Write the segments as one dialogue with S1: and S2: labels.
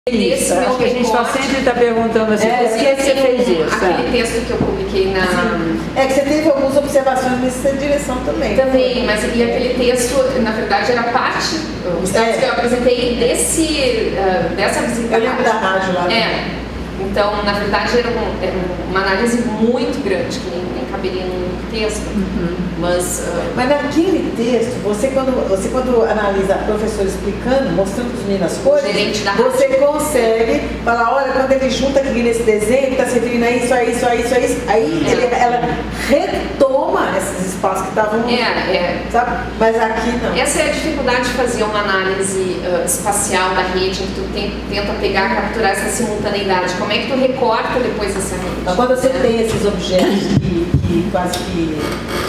S1: Isso, acho que a gente sempre perguntando assim, por que você fez isso?
S2: Aquele texto que eu publiquei na...
S3: É que você teve algumas observações nessa direção também.
S2: Também, mas e aquele texto, na verdade, era parte, os textos que eu apresentei dessa visita.
S3: Eu lembro da rádio lá.
S2: Então, na verdade, era uma análise muito grande, que nem caberia num texto. Mas
S3: naquele texto, você quando analisa a professora explicando, mostrando para os meninos as coisas, você consegue falar, olha, quando ele junta aqui nesse desenho, está se referindo a isso, a isso, a isso, a isso. Aí ela retoma esses espaços que estavam... Sabe? Mas aqui não.
S2: Essa é a dificuldade de fazer uma análise espacial da rede, em que tu tenta pegar, capturar essa simultaneidade. Como é que tu recorta depois essa rede?
S3: Então, quando você tem esses objetos que quase que,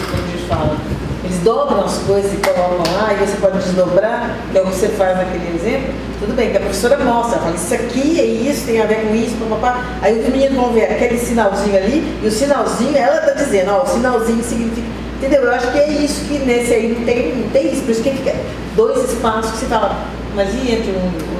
S3: como a gente fala, eles dobram as coisas e colocam lá, e você pode desdobrar, que é o que você faz naquele exemplo, tudo bem, que a professora mostra, fala, isso aqui é isso, tem a ver com isso, papapá. Aí os meninos vão ver aquele sinalzinho ali, e o sinalzinho, ela está dizendo, ó, o sinalzinho significa, entendeu? Eu acho que é isso que nesse aí não tem isso, por isso que fica dois espaços que você fala, mas e entre um e outro?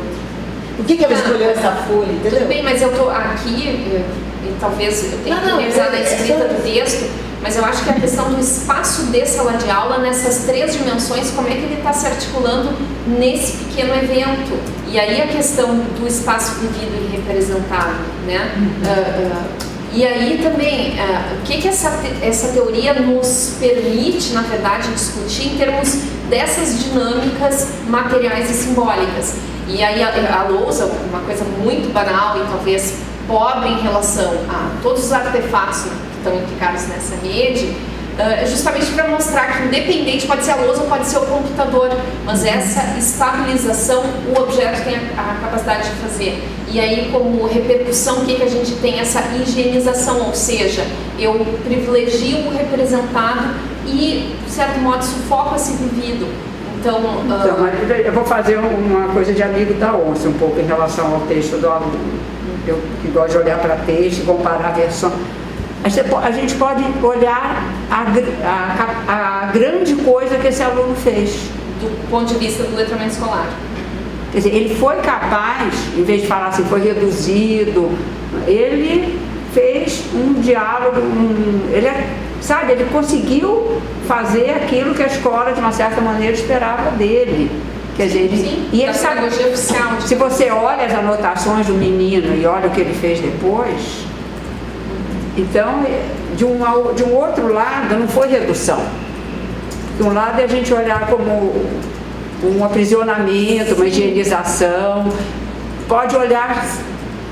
S3: Por que ela escolheu essa folha, entendeu?
S2: Tudo bem, mas eu estou aqui, e talvez eu tenha que revisar na escrita do texto, mas eu acho que a questão do espaço de sala de aula, nessas três dimensões, como é que ele está se articulando nesse pequeno evento? E aí a questão do espaço vivido e representado, né? E aí também, o que essa teoria nos permite, na verdade, discutir em termos dessas dinâmicas materiais e simbólicas. E aí a lousa, uma coisa muito banal e talvez pobre em relação a todos os artefatos que estão implicados nessa rede, justamente para mostrar que independente, pode ser a lousa ou pode ser o computador, mas essa estabilização o objeto tem a capacidade de fazer. E aí, como repercussão, o que a gente tem? Essa higienização, ou seja, eu privilegio o representado e, de certo modo, sufoco esse vivido. Então,
S1: eu vou fazer uma coisa de amigo da onça, um pouco em relação ao texto do aluno. Eu que gosto de olhar para texto, comparar a versão. A gente pode olhar a grande coisa que esse aluno fez.
S2: Do ponto de vista do letramento escolar.
S1: Quer dizer, ele foi capaz, em vez de falar assim, foi reduzido, ele fez um diálogo, ele conseguiu fazer aquilo que a escola, de uma certa maneira, esperava dele. Quer dizer,
S2: e
S1: ele sabe,
S2: oficial,
S1: se você olha as anotações do menino e olha o que ele fez depois, então, de um outro lado, não foi redução. De um lado é a gente olhar como um aprisionamento, uma higienização. Pode olhar,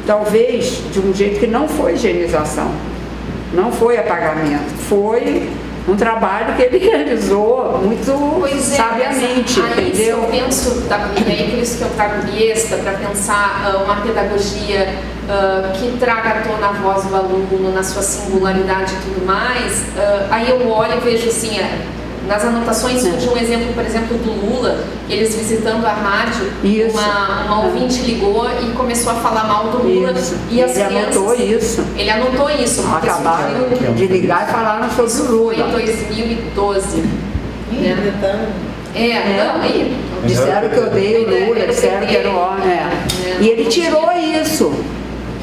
S1: talvez, de um jeito que não foi higienização, não foi apagamento, foi um trabalho que ele realizou muito sabiamente, entendeu?
S2: Eu penso, e aí por isso que eu trago Biesta, para pensar uma pedagogia que traga à tona a voz do aluno na sua singularidade e tudo mais, aí eu olho e vejo assim, nas anotações surge um exemplo, por exemplo, do Lula, eles visitando a rádio, uma ouvinte ligou e começou a falar mal do Lula. E as crianças, ele anotou isso.
S1: Acabaram de ligar e falaram sobre o Lula.
S2: Foi em 2012.
S1: Disseram que eu odeio o Lula, disseram que era o homem. E ele tirou isso.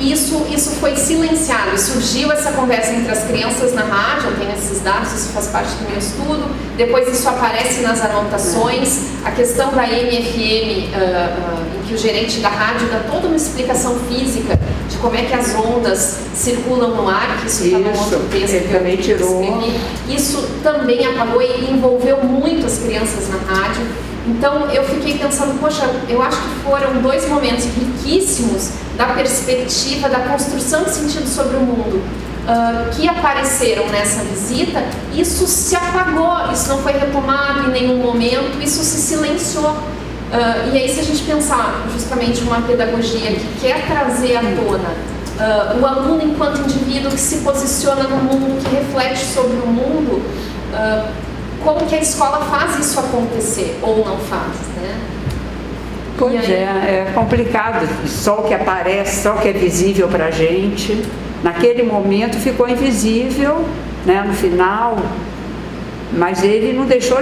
S2: Isso foi silenciado e surgiu essa conversa entre as crianças na rádio. Eu tenho esses dados, isso faz parte do meu estudo. Depois isso aparece nas anotações. A questão da MFM, em que o gerente da rádio dá toda uma explicação física de como é que as ondas circulam no ar, que isso está no outro texto
S1: ele
S2: que eu
S1: também tirou.
S2: escrevi. Isso também apagou e envolveu muito as crianças na rádio. Então eu fiquei pensando, poxa, eu acho que foram dois momentos riquíssimos da perspectiva, da construção de sentido sobre o mundo, que apareceram nessa visita. Isso se apagou, isso não foi retomado em nenhum momento, isso se silenciou. E aí, se a gente pensar justamente uma pedagogia que quer trazer à tona o aluno enquanto indivíduo que se posiciona no mundo, que reflete sobre o mundo, como que a escola faz isso acontecer ou não faz, né?
S1: Pois é complicado. Só o que aparece, só o que é visível para a gente, naquele momento ficou invisível, né? No final, Mas ele não deixou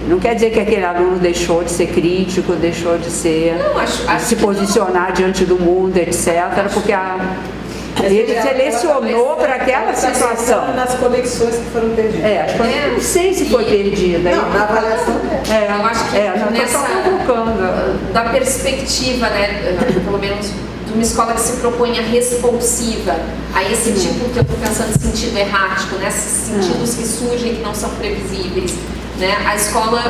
S1: não quer dizer que aquele aluno deixou de ser crítico, deixou de ser,
S2: Não, acho
S1: de se
S2: que não.
S1: posicionar diante do mundo, etc. Porque ele selecionou para aquela situação.
S3: Nas conexões que foram perdidas.
S1: Não sei se foi perdida.
S3: Não, na avaliação dela.
S2: Eu acho que
S1: não estou provocando.
S2: da perspectiva, né, pelo menos de uma escola que se propõe a responsiva a esse tipo que eu estou pensando de sentido errático, né, esses sentidos que surgem que não são previsíveis, né, a escola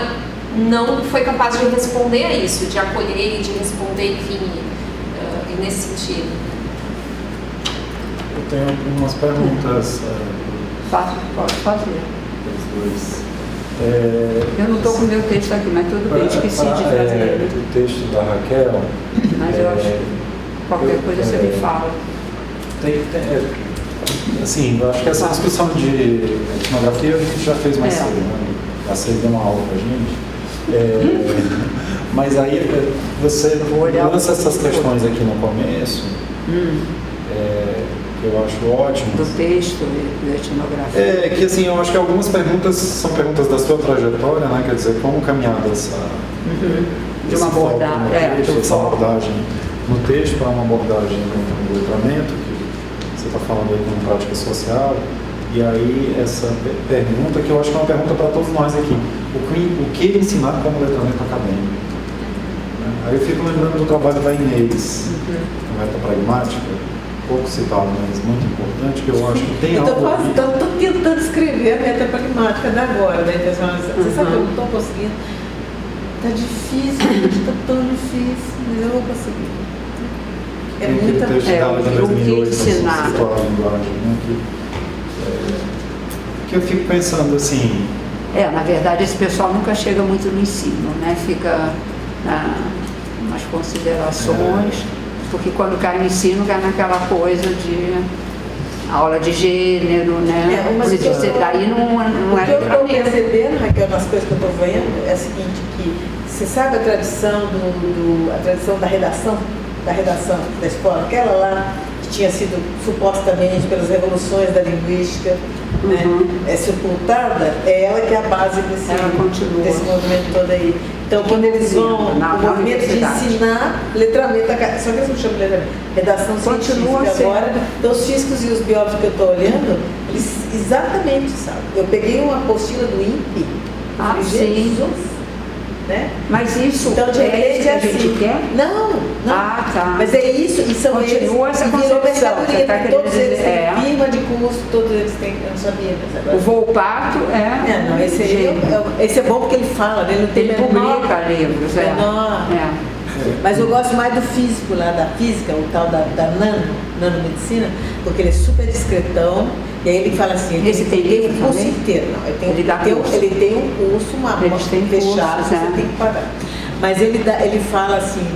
S2: não foi capaz de responder a isso, de acolher e de responder, enfim, nesse sentido.
S4: Eu tenho algumas perguntas.
S1: Pode fazer.
S4: Os dois.
S1: Eu não estou com o meu texto aqui, mas tudo bem, esqueci de fazer.
S4: O texto da Raquel.
S1: Mas eu acho que qualquer coisa você me fala.
S4: Assim, eu acho que essa discussão de etnografia a gente já fez mais cedo, né? Já você deu uma aula pra gente. Mas aí você lança essas questões aqui no começo, que eu acho ótimo.
S1: Do texto e da etnografia.
S4: Que assim, eu acho que algumas perguntas são perguntas da sua trajetória, né? Quer dizer, como caminhar dessa
S1: De uma abordagem,
S4: essa abordagem no texto para uma abordagem no letramento, que você está falando aí como prática social. E aí essa pergunta, que eu acho que é uma pergunta para todos nós aqui, o que ensinar como letramento acadêmico? Aí eu fico lembrando do trabalho da Inês, meta pragmática, pouco citado, mas muito importante, que eu acho que tem algo.
S3: Estou tentando escrever a meta pragmática da agora, da internacionalização. Você sabe que eu não estou conseguindo? Está difícil, está tão difícil, mas eu vou conseguir. É muita
S4: texto dela de 2008,
S1: ensinar.
S4: Que eu fico pensando assim.
S1: Na verdade, esse pessoal nunca chega muito no ensino, né? Fica nas considerações, porque quando cai no ensino, cai naquela coisa de aula de gênero, né?
S3: Mas
S1: daí não
S3: o que eu estou percebendo, Raquel, nas coisas que eu estou vendo, é o seguinte, que você sabe a tradição a tradição da redação da escola, aquela lá que tinha sido supostamente pelas revoluções da linguística, né, sepultada, é ela que é a base desse movimento todo aí. Então, quando eles vão, o movimento de ensinar letramento, só que eles não chamam de letramento, redação científica agora, então os físicos e os biólogos que eu estou olhando, eles exatamente sabem. Eu peguei uma apostila do INPE, Jesus, né?
S1: Mas isso
S3: então, de repente,
S1: que a gente quer?
S3: Não.
S1: Tá.
S3: Mas é isso, e são
S1: continua
S3: eles,
S1: essa concepção.
S3: Todos eles têm firma de curso, todos eles têm, eu não sabia, mas agora.
S1: O Volpato
S3: esse é bom porque ele fala, ele não tem
S1: ele publica livros,
S3: Mas eu gosto mais do físico lá, da física, o tal da nanomedicina, porque ele é super discretão. E aí ele fala assim,
S1: esse tem livro
S3: curso inteiro, não, ele tem um curso, uma fechada, você tem que pagar. Mas ele fala assim,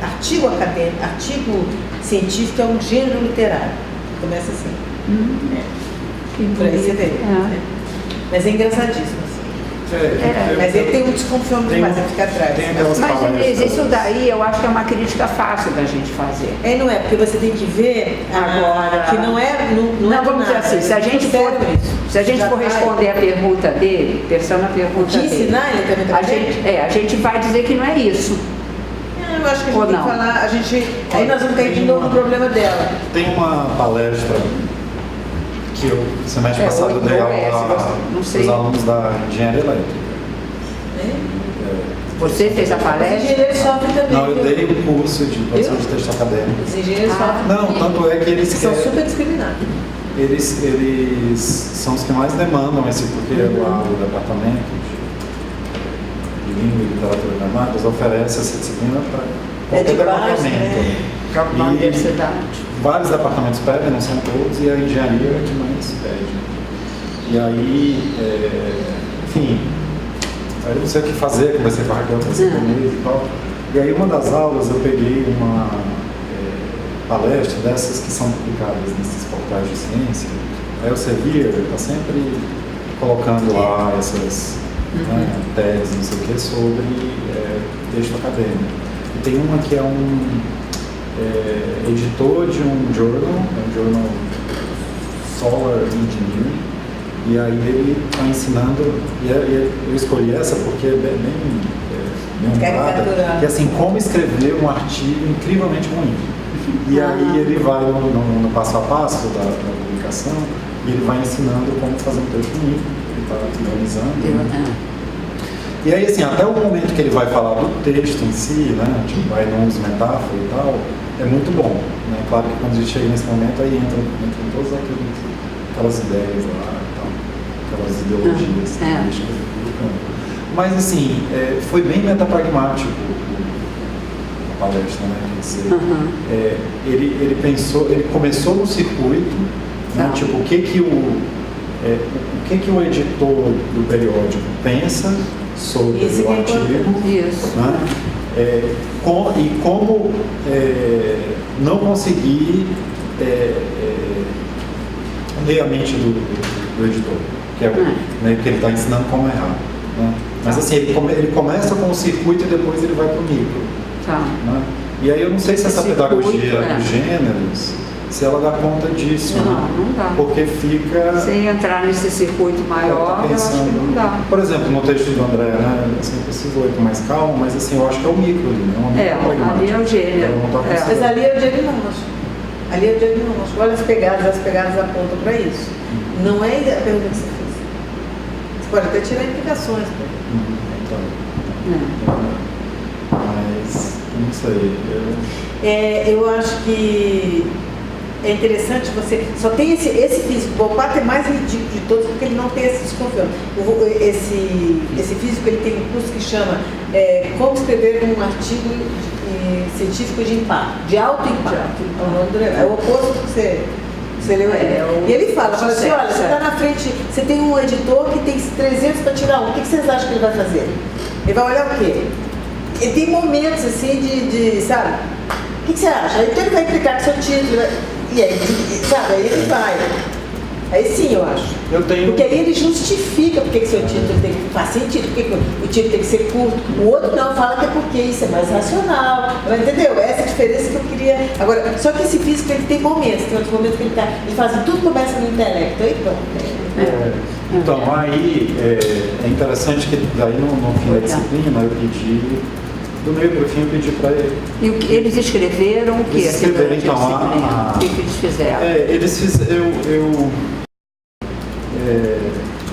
S3: artigo acadêmico, artigo científico é um gênero literário. Começa assim. Por aí você vê. Mas é engraçadíssimo. Mas ele tem um desconfianço demais, ele fica atrás.
S1: Mas isso daí eu acho que é uma crítica fácil da gente fazer.
S3: Não é, porque você tem que ver
S1: agora
S3: que não é. Não
S1: vamos dizer assim, se a gente for responder a pergunta dele, pensando na pergunta dele.
S3: Ensinar ele também
S1: a gente vai dizer que não é isso.
S3: Eu acho que a gente tem que falar, aí nós vamos cair de novo no problema dela.
S4: Tem uma palestra que eu, semestre passado, dei aula os alunos da engenharia elétrica.
S1: Você fez a palestra?
S3: Os engenheiros sofrem também.
S4: Não, eu dei um curso de produção de texto acadêmico.
S3: Os engenheiros sofrem.
S4: Não, tanto é que eles
S3: são super discriminados.
S4: Eles são os que mais demandam porque lá o departamento de língua e literatura gramáticas oferece essa disciplina para qualquer departamento.
S1: Na universidade.
S4: Vários departamentos pedem, não são todos, e a engenharia é que mais pede. E aí, enfim, aí eu não sei o que fazer, conversei com a Raquel, conversei com o Inês e tal. E aí uma das aulas eu peguei uma palestra dessas que são publicadas nesses portais de ciência. Aí o Elsevier está sempre colocando lá essas teses, não sei o que, sobre texto acadêmico. E tem uma que é editor de um journal Solar Engineering, E aí ele está ensinando, eu escolhi essa porque é bem humorada, que é assim, como escrever um artigo incrivelmente ruim. E aí ele vai no passo a passo da publicação e ele vai ensinando como fazer um texto ruim, ele está organizando. E aí, assim, até o momento que ele vai falar do texto em si, né, tipo, vai não usa metáfora e tal, é muito bom, né? Claro que quando a gente chega nesse momento, aí entram todas aquelas ideias lá e tal, aquelas ideologias políticas do campo. Mas, assim, foi bem metapragmático a palestra, né? Quer dizer, ele pensou, ele começou no circuito, né, tipo, o que o editor do periódico pensa sobre o artigo, né? E como não conseguir ler a mente do editor, que é né, que ele está ensinando como errar. Né? Mas assim, ele começa com o circuito e depois ele vai para o micro. Né? E aí eu não sei se essa pedagogia dos gêneros, se ela dá conta disso,
S1: não dá.
S4: Porque fica...
S1: Sem entrar nesse circuito maior, eu acho que não dá.
S4: Por exemplo, no texto do André, né, assim, eu preciso ir com mais calma, mas assim, eu acho que é o micro ali, né?
S1: Ali é o gênero.
S3: Mas ali é o diagnóstico. Ali é o diagnóstico. Olha as pegadas apontam para isso. Não é a pergunta que você fez. Você pode até tirar implicações.
S4: Mas, não sei.
S3: Eu acho que é interessante você... Só tem esse físico. O Volpato é mais ridículo de todos porque ele não tem esse desconfiança. Esse físico, ele tem um curso que chama Como Escrever um Artigo Científico de Impacto, de Alto Impacto. É o oposto do que você leu aí. E ele fala assim, olha, você está na frente, você tem um editor que tem 300 para tirar um. O que vocês acham que ele vai fazer? Ele vai olhar o quê? Ele tem momentos assim de sabe? O que você acha? Então ele vai implicar com seu título. E aí, sabe, aí ele vai. Aí sim, eu acho. Porque aí ele justifica porque que seu título tem que fazer sentido, porque o título tem que ser curto. O outro não fala que é porque isso é mais racional. Entendeu? Essa é a diferença que eu queria. Agora, só que esse físico ele tem momentos, tem outros momentos que ele faz tudo começa no intelecto. Aí pronto.
S4: Então, aí é interessante que daí no fim da disciplina eu pedi. Do meio para o fim eu pedi para ele.
S1: E o que eles escreveram o que?
S4: Eles escreveram então
S1: o que eles fizeram?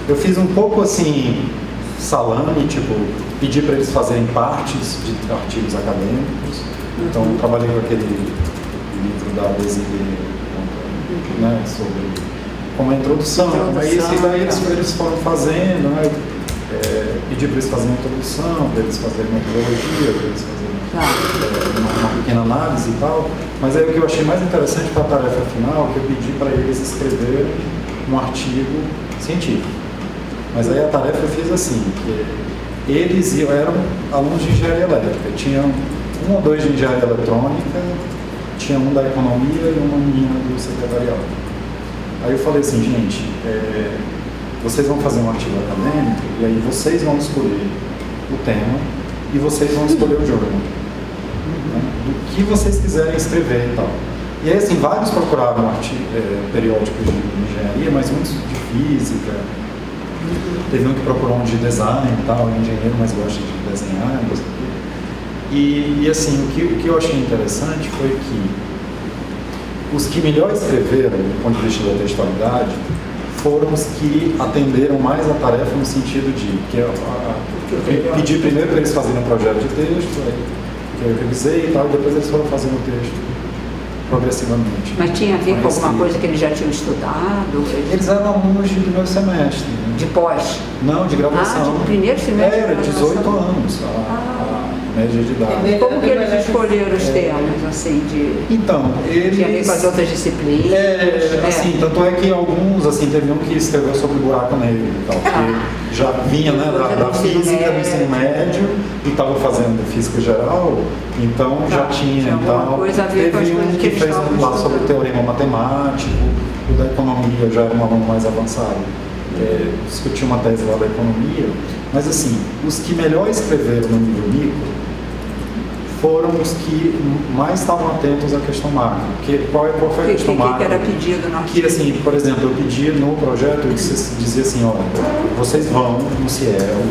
S4: Eu fiz um pouco assim, salame, tipo, pedi para eles fazerem partes de artigos acadêmicos. Então eu trabalhei com aquele livro da BZB, né, sobre como a introdução. Aí daí eles foram fazendo, né? Pedi para eles fazerem uma introdução, para eles fazerem uma metodologia, para eles fazerem uma pequena análise e tal. Mas aí o que eu achei mais interessante para a tarefa final, que eu pedi para eles escreverem um artigo científico. Mas aí a tarefa eu fiz assim, que eles eram alunos de engenharia elétrica, tinham 1 ou 2 de engenharia eletrônica, tinha um da economia e uma menina do secretariado. Aí eu falei assim, gente, vocês vão fazer um artigo acadêmico e aí vocês vão escolher o tema e vocês vão escolher o journal, né, do que vocês quiserem escrever e tal. E aí, assim, vários procuraram periódicos de engenharia, mas muitos de física. Teve um que procurou um de design e tal, engenheiro, mas gosta de desenhar, não sei o quê. E assim, o que eu achei interessante foi que os que melhor escreveram, do ponto de vista da textualidade, foram os que atenderam mais a tarefa no sentido de que pedi primeiro para eles fazerem um projeto de texto, aí, que eu revisei e tal, e depois eles foram fazendo o texto progressivamente.
S1: Mas tinha a ver com alguma coisa que eles já tinham estudado?
S4: Eles eram alunos de primeiro semestre. Né?
S1: De pós?
S4: Não, de graduação.
S1: De primeiro semestre?
S4: Era 18 anos a média de idade.
S1: Como que eles escolheram os temas, assim,
S4: Então, eles...
S1: Tinha a ver com as outras disciplinas?
S4: Assim, tanto é que alguns, assim, teve um que escreveu sobre buraco negro e tal, que já vinha, né, da física do ensino médio e estava fazendo física geral, então já tinha e tal. Teve um que fez lá sobre teorema matemático, o da economia já era um aluno mais avançado. Discutiu uma tese lá da economia, mas assim, os que melhor escreveram no nível micro foram os que mais estavam atentos à questão macro. Qual foi a questão macro?
S1: O que era pedido no
S4: Que, assim, por exemplo, eu pedi no projeto, eu dizia assim, olha, vocês vão no Ciel,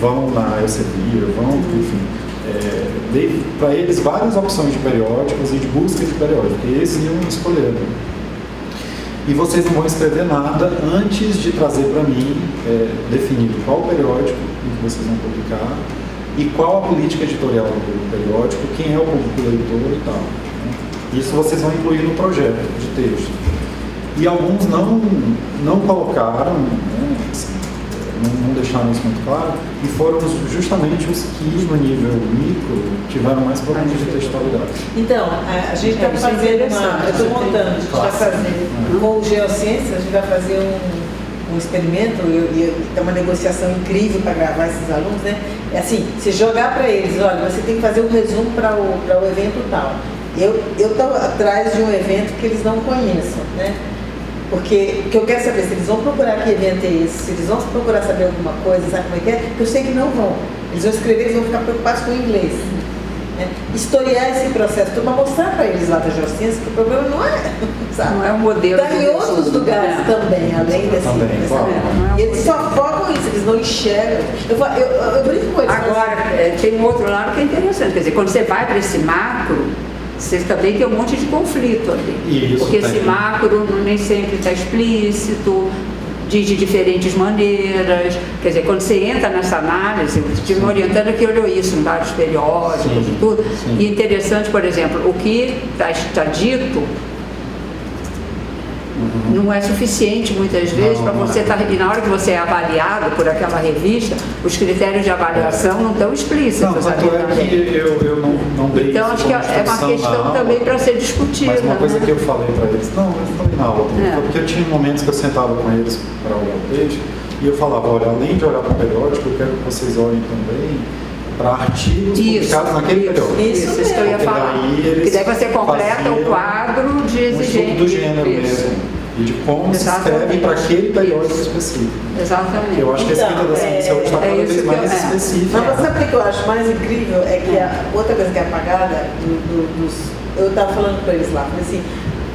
S4: vão na Elsevier, vão, enfim, dei para eles várias opções de periódicos e de busca de periódicos, e eles iam escolher. E vocês não vão escrever nada antes de trazer para mim, definido qual periódico que vocês vão publicar e qual a política editorial do periódico, quem é o público leitor e tal. Né? Isso vocês vão incluir no projeto de texto. E alguns não colocaram, né, assim, não deixaram isso muito claro, e foram justamente os que, no nível micro, tiveram mais problemas de textualidade.
S3: Então, a gente está fazendo eu estou montando, a gente vai fazer, com o Geociências, a gente vai fazer um experimento, e é uma negociação incrível para gravar esses alunos, né? É assim, se jogar para eles, olha, você tem que fazer um resumo para o evento tal. Eu estou atrás de um evento que eles não conheçam, né? Porque eu quero saber se eles vão procurar que evento é esse, se eles vão procurar saber alguma coisa, sabe como é que é? Eu sei que não vão. Eles vão escrever, eles vão ficar preocupados com o inglês. Né? Historiar esse processo, para mostrar para eles lá da Geociências que o problema não é, sabe?
S1: Não é um modelo.
S3: Está em outros lugares também, além desse. E eles só focam isso, eles não enxergam. Eu brinco com eles.
S1: Agora, tem um outro lado que é interessante, quer dizer, quando você vai para esse macro, você também tem um monte de conflito ali.
S4: Isso,
S1: porque esse macro nem sempre está explícito, diz de diferentes maneiras. Quer dizer, quando você entra nessa análise, eu estive me orientando que olhou isso em vários periódicos e tudo.
S4: Sim.
S1: E interessante, por exemplo, o que está dito não é suficiente muitas vezes para você estar. E na hora que você é avaliado por aquela revista, os critérios de avaliação não estão explícitos.
S4: Não, tanto é que eu não dei.
S1: Então acho que é uma questão também para ser discutida.
S4: Mas uma coisa
S1: né?
S4: que eu falei para eles, eu falei na aula, porque eu tinha momentos que eu sentava com eles para olhar o texto e eu falava, olha, além de olhar para o periódico, eu quero que vocês olhem também para artigos publicados naquele periódico.
S1: Isso que eu ia falar. Que daí você completa o quadro de exigência.
S4: Do gênero mesmo. E de como se escreve para aquele periódico específico.
S1: Exatamente.
S4: Eu acho que a escrita da ciência hoje está cada vez mais específica.
S3: Mas sabe o que eu acho mais incrível? É que outra coisa que é apagada, eu estava falando para eles lá, falei assim,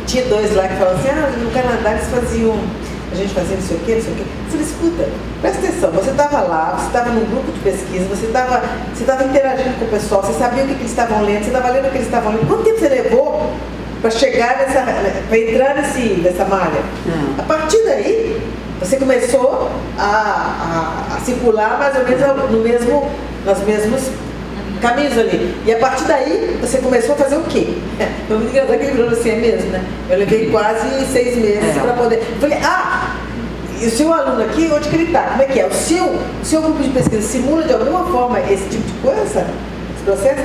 S3: tinha dois lá que falavam assim, no Canadá eles faziam, a gente fazia não sei o quê. Eu falei, escuta, presta atenção, você estava lá, você estava num grupo de pesquisa, você estava interagindo com o pessoal, você sabia o que eles estavam lendo, você estava lendo o que eles estavam lendo. Quanto tempo você levou para chegar para entrar nessa malha? A partir daí, você começou a circular mais ou menos nos mesmos caminhos ali. E a partir daí, você começou a fazer o quê? Foi muito engraçado que ele falou assim, é mesmo, né? Eu levei quase 6 meses para poder... Eu falei, e o seu aluno aqui, onde que ele está? Como é que é? O seu grupo de pesquisa simula de alguma forma esse tipo de coisa, esse processo?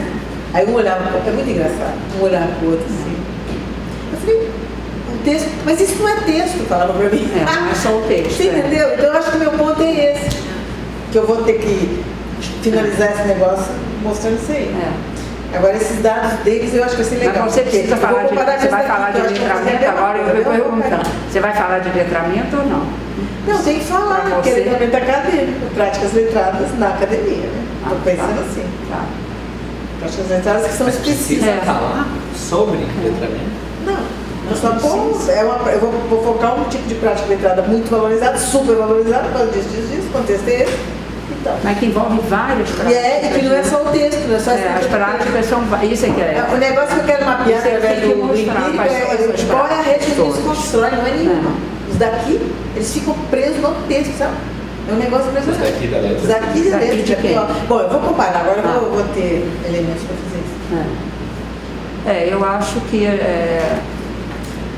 S3: Aí um olhava para o outro, é muito engraçado, um olhava para o outro assim. Eu falei, um texto, mas isso não é texto, falava para mim.
S1: Não é só o texto.
S3: Você entendeu? Então eu acho que o meu ponto é esse, que eu vou ter que finalizar esse negócio mostrando isso aí. Agora, esses dados deles eu acho que vai ser legal.
S1: Mas você precisa falar você vai falar de letramento agora? Eu vou perguntar. Você vai falar de letramento ou não?
S3: Não, tem que falar, porque letramento acadêmico, práticas letradas na academia, né? Estou pensando assim. Práticas letradas que são específicas.
S5: Precisa falar sobre letramento?
S3: Não, só eu vou focar um tipo de prática letrada muito valorizada, super valorizada, por causa disso, contexto é esse. Então.
S1: Mas que envolve várias práticas.
S3: E que não é só o texto, não é só
S1: as práticas são. Isso é que é.
S3: O negócio que eu quero mapear através do empírico qual é a rede que eles constroem, não é nenhuma. Os daqui, eles ficam presos no texto, sabe? É um negócio impressionante.
S5: Os daqui da letra.
S3: Os daqui da letra. Bom, eu vou comparar, agora eu vou ter elementos para fazer isso.
S1: Eu acho que.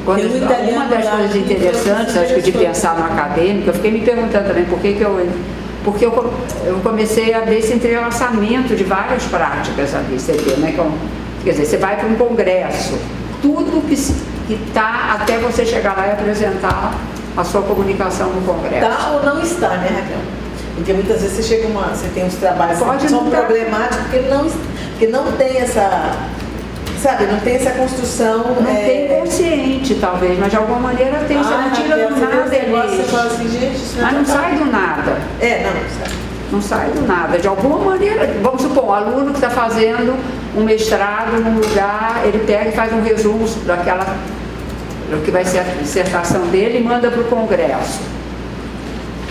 S1: Uma das coisas interessantes, acho que de pensar no acadêmico, eu fiquei me perguntando também porque eu comecei a ver esse entrelaçamento de várias práticas ali, você vê, né? Quer dizer, você vai para um congresso, tudo que está até você chegar lá e apresentar a sua comunicação no congresso.
S3: Está ou não está, né, Raquel? Porque muitas vezes você tem uns trabalhos que são problemáticos porque não tem essa... Sabe, não tem essa construção...
S1: Não tem consciente, talvez, mas de alguma maneira tem. Você não tira do nada
S3: você fala assim, gente, isso
S1: mas não sai do nada.
S3: Não sai.
S1: Não sai do nada. De alguma maneira, vamos supor, um aluno que está fazendo um mestrado num lugar, ele pega e faz um resumo do que vai ser a dissertação dele e manda para o Congresso.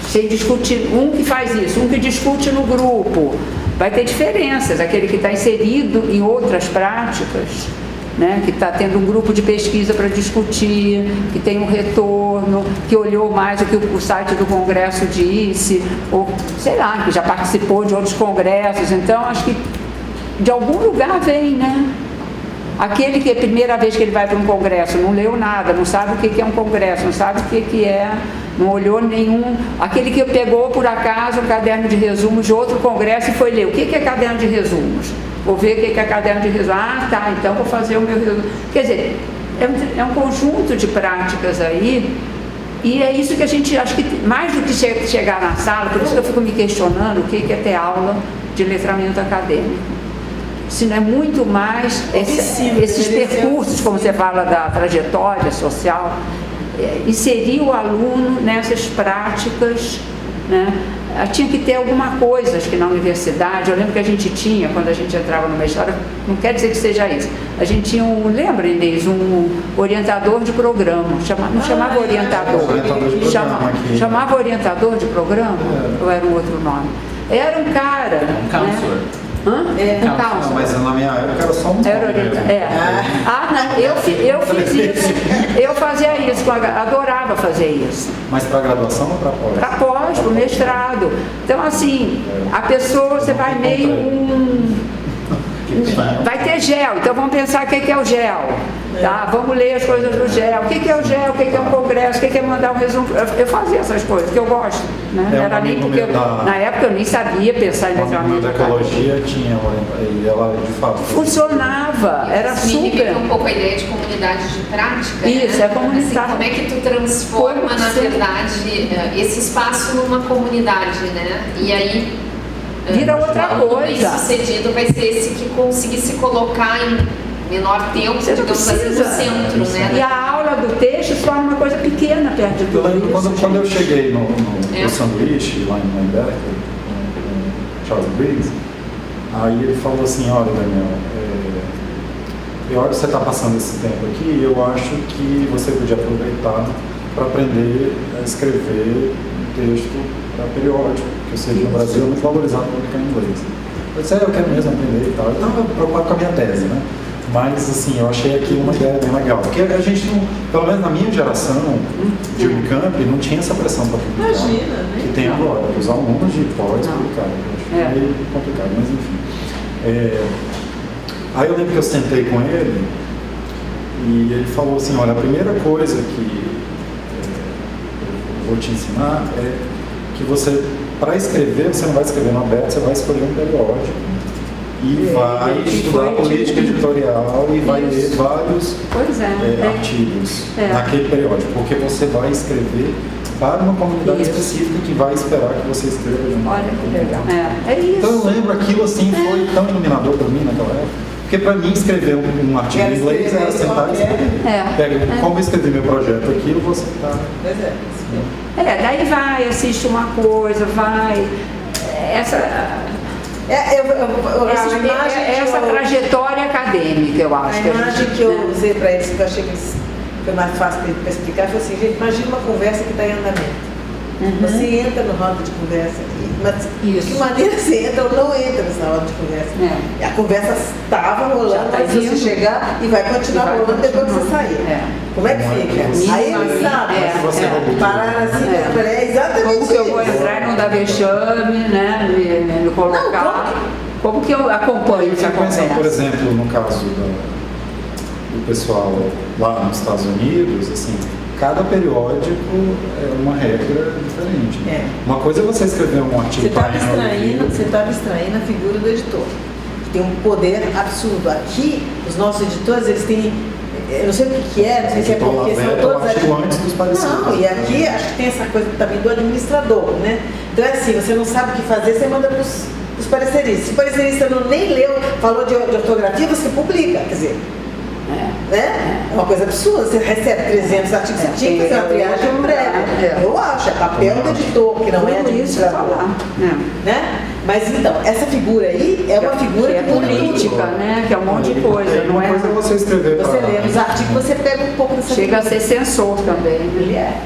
S1: Sem discutir, um que faz isso, um que discute no grupo. Vai ter diferenças, aquele que está inserido em outras práticas, né, que está tendo um grupo de pesquisa para discutir, que tem um retorno, que olhou mais o que o site do Congresso disse, ou sei lá, que já participou de outros congressos. Então, acho que de algum lugar vem, né? Aquele que é a primeira vez que ele vai para um congresso, não leu nada, não sabe o que é um congresso, não sabe o que é, não olhou nenhum. Aquele que pegou por acaso um caderno de resumos de outro congresso e foi ler. O que é caderno de resumos? Vou ver o que é caderno de resumos. Ah, tá, então vou fazer o meu resumo. Quer dizer, é um conjunto de práticas aí, e é isso que a gente, acho que mais do que chegar na sala, por isso que eu fico me questionando o que é ter aula de letramento acadêmico. Se não é muito mais esses percursos, como você fala da trajetória social, inserir o aluno nessas práticas, né? Tinha que ter alguma coisa, acho que na universidade, eu lembro que a gente tinha, quando a gente entrava no mestrado, não quer dizer que seja isso, a gente tinha lembra, Inês, um orientador de programa, não chamava orientador, chamava orientador de programa, ou era um outro nome? Era um cara...
S5: Um counselor.
S1: Né? Hã? Um counselor.
S4: Mas na minha época era só um
S1: não, eu fiz isso. Eu fazia isso, adorava fazer isso.
S4: Mas para graduação ou para pós?
S1: Para pós, para o mestrado. Então, assim, a pessoa, você vai meio vai ter gel, então vamos pensar o que é o gel. Tá? Vamos ler as coisas do gel. O que é o gel? O que é um congresso? O que é mandar um resumo? Eu fazia essas coisas, que eu gosto. Né? Era nem porque na época eu nem sabia pensar em letramento.
S4: A ecologia tinha, e ela de fato
S1: funcionava, era super.
S2: Um pouco a ideia de comunidade de prática.
S1: Isso,
S2: né?
S1: é comunidade.
S2: Assim, como é que tu transforma, na verdade, esse espaço numa comunidade, né? E aí
S1: vira outra coisa.
S2: O bem-sucedido vai ser esse que conseguir se colocar em menor tempo, digamos assim, no centro, né?
S1: E a aula do texto se torna uma coisa pequena perto de tudo.
S4: Eu lembro quando eu cheguei no sanduíche, lá em Berkeley, com Charles Briggs, aí ele falou assim, olha, Daniel, eu acho que você está passando esse tempo aqui e eu acho que você podia aproveitar para aprender a escrever um texto para periódico, que eu sei que no Brasil é muito valorizado publicar em inglês. Eu disse, eu quero mesmo aprender e tal. Eu estava preocupado com a minha tese, né? Mas, assim, eu achei aqui uma ideia bem legal. Porque a gente, não, pelo menos na minha geração de Unicamp, não tinha essa pressão para publicar.
S3: Imagina, né?
S4: Que tem agora. Os alunos de pós publicaram. Eu acho meio complicado, mas enfim. Aí eu lembro que eu sentei com ele e ele falou assim, olha, a primeira coisa que eu vou te ensinar é que você, para escrever, você não vai escrever no aberto, você vai escolher um periódico. E vai estudar política editorial e vai ler vários artigos naquele periódico, porque você vai escrever para uma comunidade específica que vai esperar que você escreva.
S1: Olha que legal. É isso.
S4: Então eu lembro aquilo assim, foi tão iluminador para mim naquela época, porque para mim escrever um artigo em inglês era sentar e escrever. Como eu escrevi meu projeto aqui, eu vou sentar.
S1: Daí vai, assiste uma coisa, vai. Essa trajetória acadêmica, eu acho.
S3: A imagem que eu usei para eles, que eu achei que foi mais fácil para explicar, foi assim, gente, imagina uma conversa que está em andamento. Você entra no roda de conversa, mas de que maneira você entra ou não entra nessa roda de conversa? A conversa estava rolando antes de você chegar e vai continuar rolando depois que você sair. Como é que fica? Aí eles sabem, parar assim, exatamente
S1: como que eu vou entrar e não dar vexame, né? Me colocar. Como que eu acompanho essa conversa?
S4: Por exemplo, no caso do pessoal lá nos Estados Unidos, assim, cada periódico é uma regra diferente. Né? Uma coisa é você escrever um artigo
S3: Você está abstraindo a figura do editor, que tem um poder absurdo. Aqui, os nossos editores, eles têm, eu não sei o que é, não sei se é porque são todos
S4: antes dos parecidos.
S3: Não, e aqui acho que tem essa coisa também do administrador, né? Então é assim, você não sabe o que fazer, você manda para os pareceristas. Se o parecerista nem leu, falou de ortografia, você publica, quer dizer. Né? É uma coisa absurda, você recebe 300 artigos, você tinha que fazer uma triagem prévia. Eu acho, é papel do editor, que não é administrador. Né? Mas então, essa figura aí é uma figura
S1: que é política, né? Que é um monte de coisa, não
S4: Uma
S1: é?
S4: coisa é você escrever
S3: Você
S4: pra-
S3: lê nos artigos, você pega um pouco dessa
S1: Chega a
S3: figura.
S1: ser censor também,
S3: Ele
S1: né?
S3: é.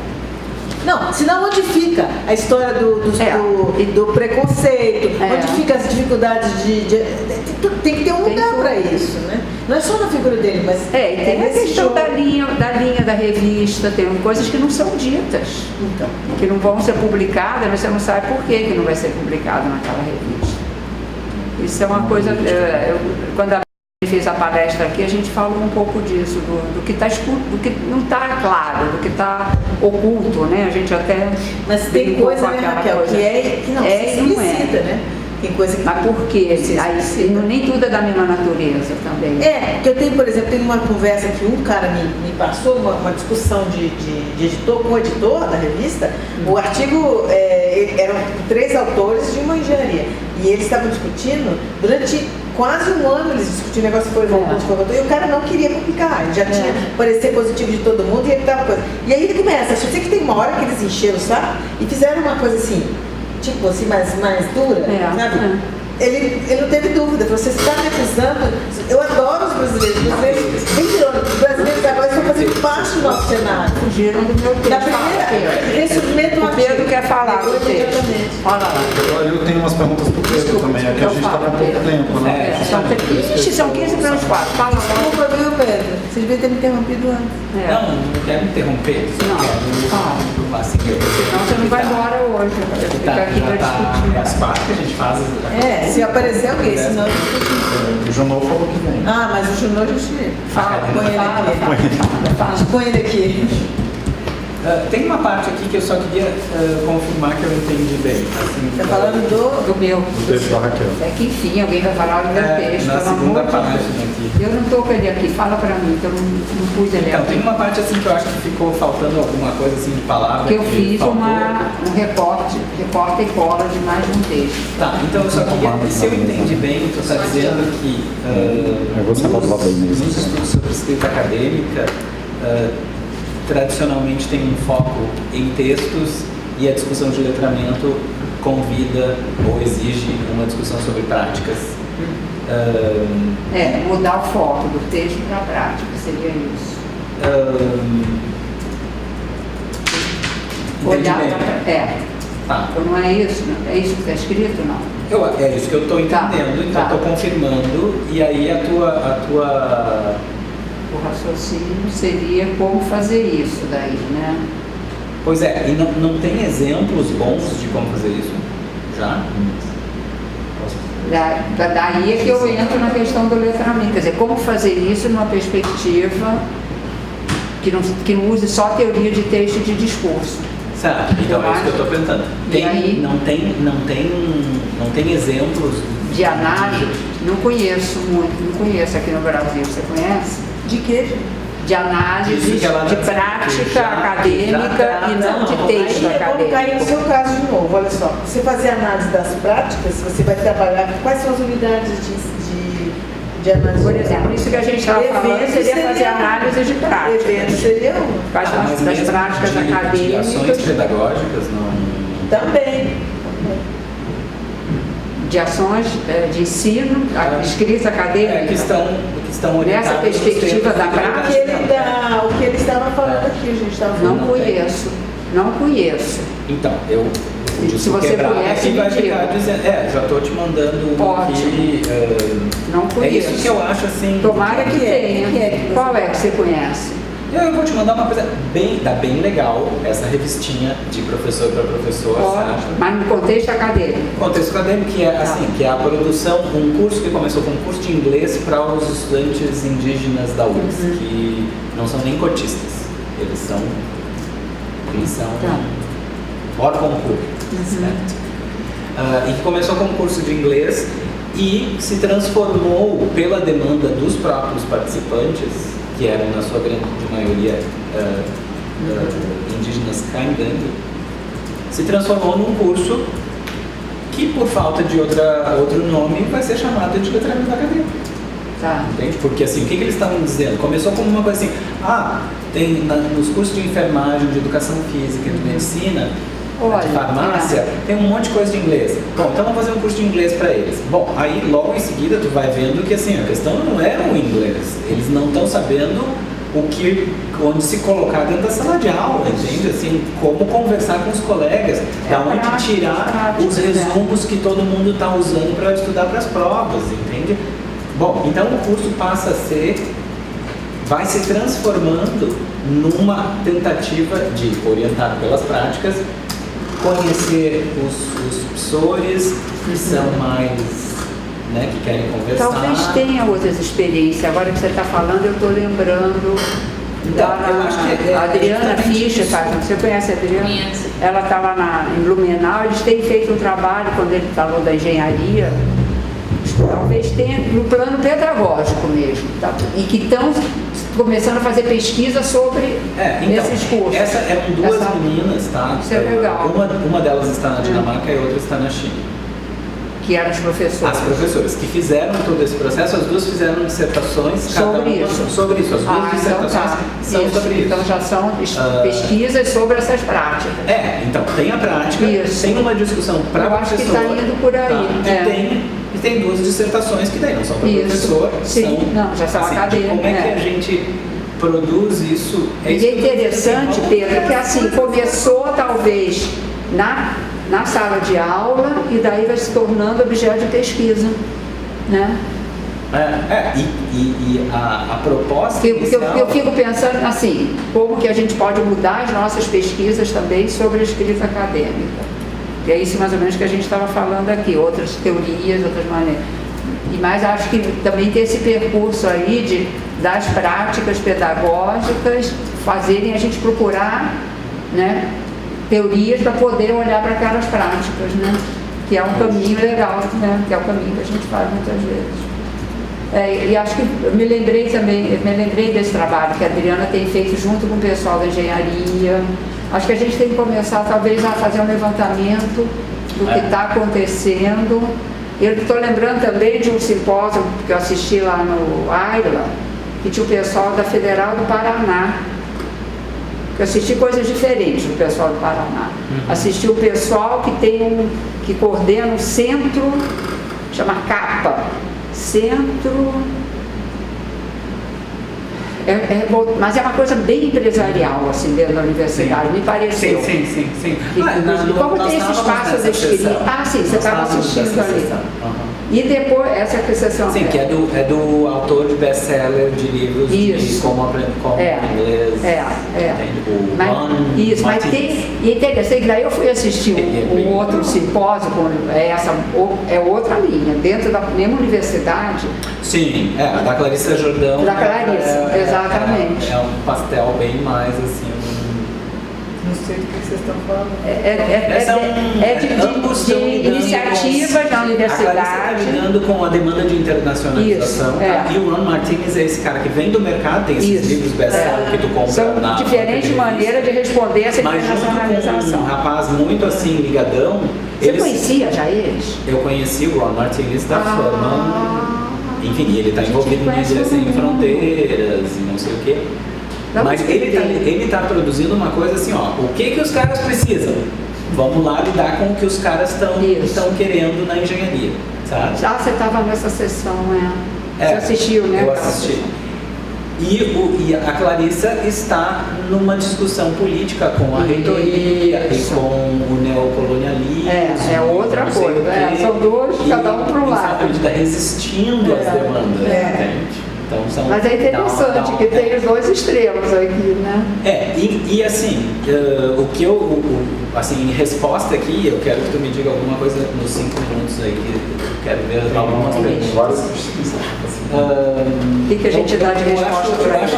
S3: Não, senão onde fica a história
S1: É.
S3: do preconceito,
S1: É.
S3: onde fica as dificuldades tem que ter um
S1: Tem
S3: lugar
S1: tudo.
S3: para isso, né? Não é só na figura dele, mas
S1: E tem a
S3: nesse
S1: questão
S3: jogo.
S1: da linha da revista, tem coisas que não são ditas,
S3: Então,
S1: que não vão ser publicadas, mas você não sabe por que não vai ser publicado naquela revista. Isso é uma coisa. Quando a fez a palestra aqui, a gente falou um pouco disso, do que está escuro, do que não está claro, do que está oculto, né? A gente até.
S3: mas tem
S1: brincou
S3: coisa,
S1: com
S3: né,
S1: aquela
S3: Raquel,
S1: coisa.
S3: que não
S1: É
S3: se
S1: e não é.
S3: explicita, né? Tem coisa que
S1: Mas por quê?
S3: se
S1: Aí,
S3: explicita.
S1: nem tudo é da mesma natureza também.
S3: É, que eu tenho, por exemplo, uma conversa que um cara me passou, uma discussão de editor com o editor da revista. O artigo, eram 3 autores de uma engenharia. E eles estavam discutindo, durante quase um ano eles discutiram, o negócio foi voltando, e o cara não queria publicar. Ele já tinha parecer positivo de todo mundo e ele estava coisa. E aí ele começa, eu sei que tem uma hora que eles encheram, sabe? E fizeram uma coisa assim, tipo assim, mais dura, sabe? Ele não teve dúvida, falou, você está me acusando. Eu adoro os brasileiros, bem irônico, os brasileiros agora estão fazendo parte do nosso cenário.
S1: Fugiram do meu texto.
S3: Da primeira, ressurgimento
S1: O Pedro quer falar do texto.
S3: imediatamente.
S1: Olha lá.
S4: Eu tenho umas perguntas pro Pedro também, aqui a gente está com pouco tempo, né?
S1: São 15 para os 4. Fala logo.
S3: Desculpa, viu, Pedro? Você devia ter me interrompido antes.
S5: Não quero interromper.
S1: Não, fala.
S5: Assim,
S1: Senão você não vai embora hoje. Você fica aqui para discutir.
S5: as partes que a gente faz.
S3: Se aparecer alguém, senão...
S4: O Junô falou que vem.
S3: Ah, mas o Junô, a gente
S1: Fala,
S3: põe ele
S1: fala,
S3: aqui.
S1: fala.
S3: A gente põe ele aqui.
S5: Tem uma parte aqui que eu só queria confirmar que eu entendi bem. Assim,
S3: Tá falando
S1: Do meu.
S4: O texto da Raquel.
S1: É que enfim, alguém vai falar do meu texto.
S5: na
S1: pelo
S5: segunda
S1: amor de
S5: página
S1: Deus.
S5: aqui.
S1: Eu não estou com ele aqui. Fala para mim, que eu não pus ele
S5: Então, tem
S1: aqui.
S5: uma parte assim que eu acho que ficou faltando alguma coisa assim de palavra.
S1: Que eu fiz
S5: faltou.
S1: um recorte e cola de mais de um texto.
S5: Tá, então eu só queria, se eu entendi bem, tu está dizendo que
S4: Eu vou sentar do lado da mesa.
S5: nos estudos sobre escrita acadêmica, tradicionalmente tem um foco em textos e a discussão de letramento convida ou exige uma discussão sobre práticas.
S1: Mudar o foco do texto para a prática, seria isso. Olhar
S5: Entendimento.
S1: para.
S5: Tá.
S1: Então não é isso? Não? É isso que está escrito, não?
S5: É isso que eu estou entendendo, então
S1: tá.
S5: eu estou confirmando, e aí a tua
S1: O raciocínio seria como fazer isso daí, né?
S5: Pois é, e não tem exemplos bons de como fazer isso? Já?
S1: Daí é que eu entro na questão do letramento. Quer dizer, como fazer isso numa perspectiva que não use só teoria de texto e de discurso.
S5: Certo, então é isso que eu estou pensando.
S1: E aí?
S5: Não tem exemplos
S1: De análise, não conheço muito, não conheço aqui no Brasil. Você conhece?
S3: De quê?
S1: De análise,
S5: Isso que ela
S1: de
S5: já-
S1: prática
S5: já
S1: acadêmica e não de texto
S3: Aí vamos cair no
S1: acadêmico.
S3: seu caso de novo, olha só. Você fazer análise das práticas, você vai trabalhar quais são as unidades de análise.
S1: Por exemplo, isso que a gente estava falando
S3: Evento
S1: seria fazer
S3: seria
S1: análise de prática.
S3: Evento seria uma.
S1: Quais são
S5: mas
S1: as
S5: mesmo
S1: práticas
S5: de ações
S1: acadêmicas,
S5: pedagógicas não.
S3: Também.
S1: de ações de ensino, escrita acadêmica.
S5: Que estão orientadas
S1: Nessa
S5: nos
S1: perspectiva
S5: tempos
S1: da
S5: de
S1: prática.
S3: O que ele estava falando aqui, a gente estava
S1: Não
S3: falando.
S1: conheço, não conheço.
S5: Então, eu
S1: Se você
S5: quebrar
S1: conhece,
S5: aqui vai
S1: me diga.
S5: ficar dizendo. Já estou te mandando um
S1: Ótimo.
S5: aqui.
S1: Não
S5: É
S1: conheço.
S5: isso que eu acho assim.
S1: Tomara que
S3: O que é?
S1: tenha.
S3: O que é que você
S1: Qual é que você conhece?
S5: Eu vou te mandar uma coisa bem legal, essa revistinha de professor para professor,
S1: Pode,
S5: sabe?
S1: mas no contexto acadêmico.
S5: Contexto acadêmico, que é assim, que é a produção, um curso que começou com um curso de inglês para os estudantes indígenas da URGS, que não são nem cotistas, eles são
S1: Tá.
S5: hors concours, certo? E que começou com um curso de inglês e se transformou pela demanda dos próprios participantes, que eram na sua grande maioria indígenas Kaingang, se transformou num curso que, por falta de outro nome, vai ser chamado de letramento acadêmico.
S1: Tá.
S5: Entende? Porque assim, o que eles estavam dizendo? Começou como uma coisa assim, tem nos cursos de enfermagem, de educação física, de medicina,
S1: Olha,
S5: de farmácia, tem um monte de coisa de inglês. Bom, então vamos fazer um curso de inglês para eles. Bom, aí logo em seguida tu vai vendo que assim, a questão não é o inglês. Eles não estão sabendo onde se colocar dentro da sala de aula, entende? Assim, como conversar com os colegas, da onde tirar os resumos que todo mundo está usando para estudar para as provas, entende? Bom, então o curso passa a vai se transformando numa tentativa de, orientado pelas práticas, conhecer os professores que são mais, né, que querem conversar.
S1: Talvez tenha outras experiências. Agora que você está falando, eu estou lembrando
S5: Então, eu acho que
S1: a Adriana
S5: justamente
S1: Fischer,
S5: isso.
S1: sabe? Você conhece a Adriana?
S2: Conheço.
S1: Ela está lá em Blumenau, eles têm feito um trabalho, quando ele falou da engenharia, talvez tenha no plano pedagógico mesmo, tá? E que estão começando a fazer pesquisa sobre
S5: Então,
S1: esses cursos.
S5: eram duas meninas, tá?
S1: Isso é legal.
S5: Uma delas está na Dinamarca e a outra está na China.
S1: Que eram os professores.
S5: As professoras que fizeram todo esse processo, as duas fizeram dissertações cada
S1: Sobre
S5: uma
S1: isso.
S5: sobre isso. As duas
S1: Então
S5: dissertações
S1: tá.
S5: são
S1: Isso.
S5: sobre isso.
S1: Então já são pesquisas sobre essas práticas.
S5: Então tem a prática,
S1: Isso.
S5: tem uma discussão para
S1: Eu acho que
S5: professor.
S1: está indo por aí,
S5: E tem duas dissertações que daí não são para
S1: Isso.
S5: professor,
S1: Sim, não, já são
S5: assim, de
S1: acadêmicas,
S5: como é que a gente produz isso?
S1: E é interessante, Pedro, que assim, começou talvez na sala de aula e daí vai se tornando objeto de pesquisa, né?
S5: E a proposta
S1: Eu
S5: inicial...
S1: fico pensando assim, como que a gente pode mudar as nossas pesquisas também sobre a escrita acadêmica. E é isso mais ou menos que a gente estava falando aqui, outras teorias, outras maneiras. Mas acho que também tem esse percurso aí das práticas pedagógicas fazerem a gente procurar, né, teorias para poder olhar para aquelas práticas, né? Que é um caminho legal, né? Que é o caminho que a gente faz muitas vezes. E acho que eu me lembrei desse trabalho que a Adriana tem feito junto com o pessoal da engenharia. Acho que a gente tem que começar talvez a fazer um levantamento do que está acontecendo. Eu estou lembrando também de um simpósio que eu assisti lá no Ayla, que tinha o pessoal da Federal do Paraná. Eu assisti coisas diferentes do pessoal do Paraná. Assisti o pessoal que coordena um centro, chama CAPA, Centro... mas é uma coisa bem empresarial, assim, dentro da universidade, me pareceu.
S5: Sim.
S1: E como tem esse espaço da escrita? Sim, você estava assistindo ali. E depois, essa sessão...
S5: Sim, que é do autor de best-seller de livros de como aprender inglês.
S1: Mas tem interessante, daí eu fui assistir um outro simpósio, é outra linha, dentro da mesma universidade.
S5: Sim, da Clarissa Jordão.
S1: Da Clarissa, exatamente.
S5: É um pastel bem mais assim.
S3: Não sei do que vocês estão falando.
S1: De iniciativas na universidade.
S5: A Clarissa está lidando com a demanda de internacionalização. E o Ron Martinez é esse cara que vem do mercado, tem esses livros best-seller que tu compra
S1: São diferentes maneiras de responder essa internacionalização.
S5: Mas junto com um rapaz muito assim, ligadão.
S1: Você conhecia já eles?
S5: Eu conheci o Ron Martinez da Fama. Enfim, ele está envolvido no Mídia Sem Fronteiras e não sei o quê. Mas ele está produzindo uma coisa assim, o que os caras precisam? Vamos lá lidar com o que os caras estão querendo na engenharia, sabe?
S1: Já você estava nessa sessão, Você assistiu, né?
S5: Eu assisti. E a Clarissa está numa discussão política com a reitoria e com o neocolonialismo.
S1: É outra coisa. São dois, cada um para um lado.
S5: Está resistindo às demandas, entende? Então,
S1: mas é interessante que tem os dois extremos aqui, né?
S5: E assim, o que assim, em resposta aqui, eu quero que tu me diga alguma coisa nos 5 minutos aí, que eu quero ver algumas perguntas.
S1: O que a gente dá de resposta para isso?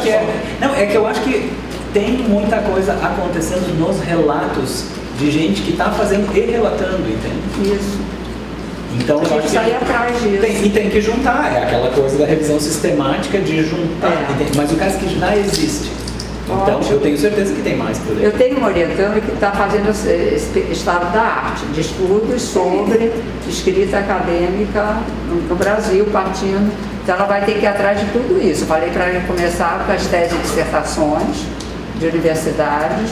S5: Eu acho que tem muita coisa acontecendo nos relatos de gente que está fazendo e relatando, entende?
S1: Isso.
S5: Então,
S1: a gente sai atrás disso.
S5: Tem que juntar, é aquela coisa da revisão sistemática de juntar, mas o caso que já existe. Então, eu tenho certeza que tem mais por aí.
S1: Eu tenho uma orientanda que está fazendo esse estado da arte, de estudos sobre escrita acadêmica no Brasil, partindo. Então, ela vai ter que ir atrás de tudo isso. Eu falei para ela começar com as teses e dissertações de universidades,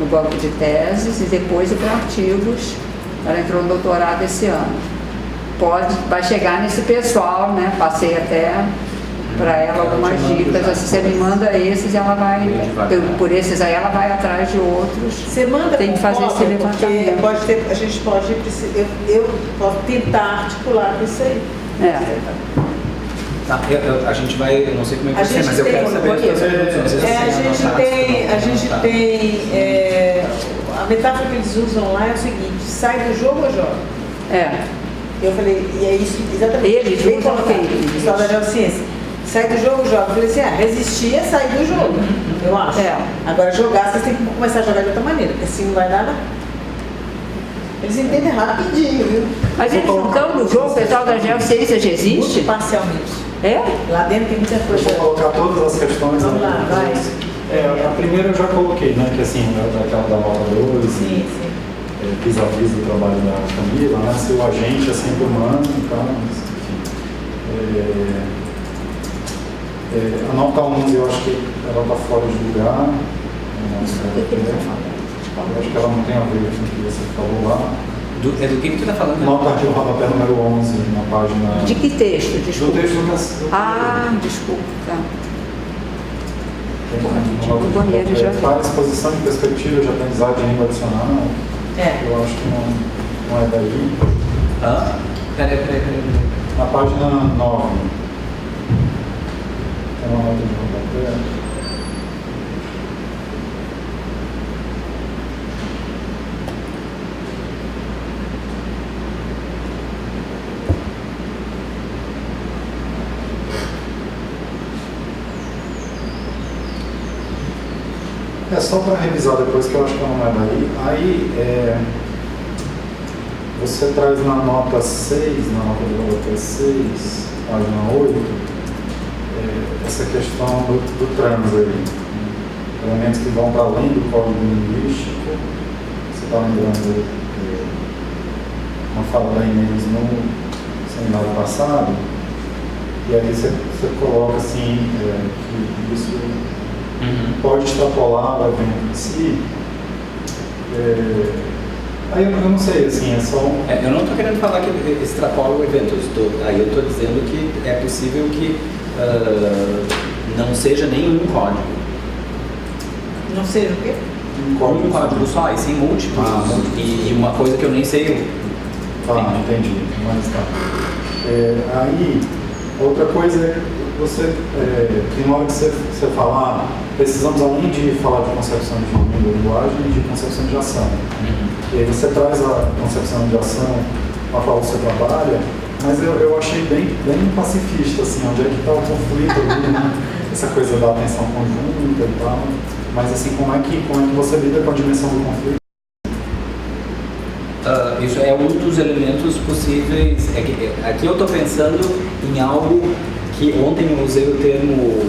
S1: no banco de teses e depois ir para artigos. Ela entrou no doutorado esse ano. Vai chegar nesse pessoal, né? Passei até para ela algumas dicas. Assim, você me manda esses e ela vai, por esses aí ela vai atrás de outros.
S3: Você manda.
S1: Tem que fazer esse levantamento.
S3: Pode ter, a gente pode, eu posso tentar articular com isso aí.
S5: Tá, a gente vai, eu não sei como é que
S3: A
S5: vai ser,
S3: gente
S5: mas eu
S3: tem-
S5: quero saber as suas perguntas.
S3: A gente tem, a metáfora que eles usam lá é o seguinte: sai do jogo ou joga? Eu falei, e é isso exatamente.
S1: Eles
S3: bem
S1: usam
S3: colocado.
S1: o quê?
S3: História da neurociência. Sai do jogo ou joga? Eu falei assim, resistir é sair do jogo, eu acho. Agora jogar, vocês têm que começar a jogar de outra maneira, porque assim não vai nada. Eles entendem rapidinho, viu?
S1: Mas eles não estão no jogo, o pessoal da geociência já existe?
S3: Muito parcialmente.
S1: É?
S3: Lá dentro tem muita
S4: Eu
S3: coisa.
S4: vou colocar todas as questões.
S3: Vamos
S4: né?
S3: lá, vai.
S4: A primeira eu já coloquei, né? Que assim, daquela da nota 2,
S3: Sim.
S4: vis-a-vis do trabalho da Camila, né? Se o agente é sempre humano e tal, enfim. A nota 11 eu acho que ela está fora de lugar. Eu acho que ela não tem a ver com o que você falou lá.
S5: É do que tu está falando?
S4: Nota de rodapé número 11, na página...
S1: De que texto?
S4: Do
S1: Desculpa.
S4: texto do
S1: Desculpa. Tá.
S4: Para exposição de perspectiva de aprendizagem de língua adicional, eu acho que não é daí.
S5: Peraí.
S4: Na página 9, tem uma nota de rodapé. É só para revisar depois, que eu acho que não é daí. Aí, você traz na nota 6, na nota de rodapé 6, página 8, essa questão do trans aí. Elementos que vão para além do código linguístico. Você está lembrando uma fala da Inês no seminário passado, e aí você coloca assim, que isso pode extrapolar o evento em si. Aí eu não sei, assim, é só
S5: eu não estou querendo falar que extrapola o evento, aí eu estou dizendo que é possível que não seja nenhum código.
S3: Não seja o quê?
S5: Um código só, e sim múltiplos. E uma coisa que eu nem sei.
S4: Tá, entendi. Mas tá. Aí, outra coisa é você, tem uma hora que você falar, precisamos além de falar de concepção de língua e linguagem, de concepção de ação. E aí você traz a concepção de ação a qual você trabalha, mas eu achei bem pacifista, assim, onde é que está o conflito ali, né? Essa coisa da atenção conjunta e tal. Mas assim, como é que você lida com a dimensão do conflito?
S5: Isso é um dos elementos possíveis. Aqui eu estou pensando em algo que ontem eu usei o termo